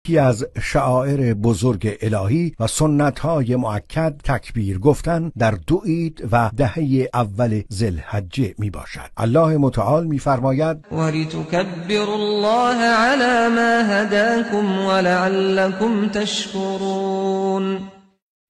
یکی از شعائر بزرگ الهی و سنت‌های مؤکد تکبیر گفتن در 2 عید و دهه اول ذوالحجه می باشد. الله متعال می فرماید وَلِتُكَبِّرُوا اللَّهَ عَلَى مَا هَدَاكُمْ وَلَعَلَّكُمْ تَشْكُرُونَ،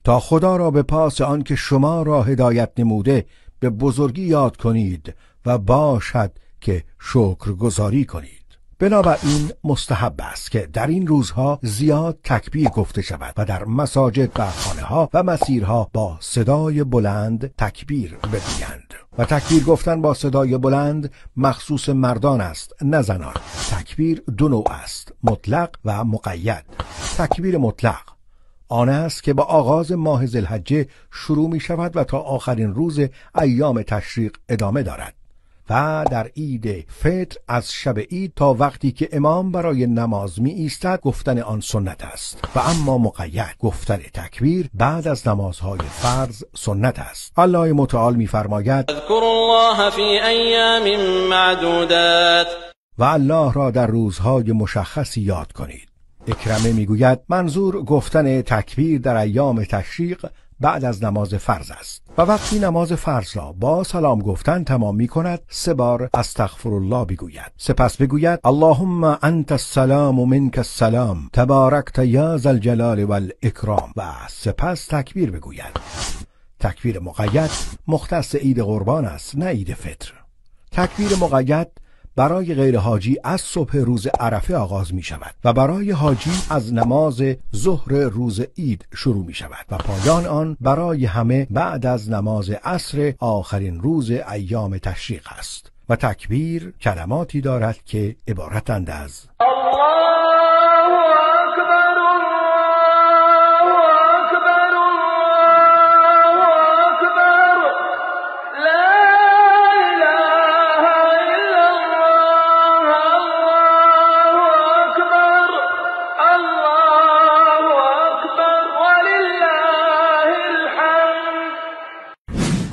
تا خدا را به پاس آن که شما را هدایت نموده به بزرگی یاد کنید و باشد که شکرگزاری کنید. بنابراین مستحب است که در این روزها زیاد تکبیر گفته شود و در مساجد و خانه‌ها و مسیرها با صدای بلند تکبیر بگویند. و تکبیر گفتن با صدای بلند مخصوص مردان است نه زنان. تکبیر 2 نوع است، مطلق و مقید. تکبیر مطلق آن است که با آغاز ماه ذوالحجه شروع می شود و تا آخرین روز ایام تشریق ادامه دارد و در عید فطر از شب عید تا وقتی که امام برای نماز می ایستد گفتن آن سنت است. و اما مقید گفتن تکبیر بعد از نمازهای فرض سنت است. الله متعال می فرماید اذکروا الله فی ایام معدودات، و الله را در روزهای مشخصی یاد کنید. اکرمه میگوید منظور گفتن تکبیر در ایام تشریق بعد از نماز فرض است و وقتی نماز فرض را با سلام گفتن تمام می کند 3 بار استغفرالله بگوید، سپس بگوید اللهم انت السلام و منک السلام تبارکت یا ذا الجلال والاکرام و سپس تکبیر بگوید. تکبیر مقید مختص عید قربان است نه عید فطر. تکبیر مقید برای غیر حاجی از صبح روز عرفه آغاز می شود و برای حاجی از نماز ظهر روز عید شروع می شود و پایان آن برای همه بعد از نماز عصر آخرین روز ایام تشریق است. و تکبیر کلماتی دارد که عبارتند از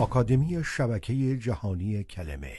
آکادمی شبکه جهانی کلمه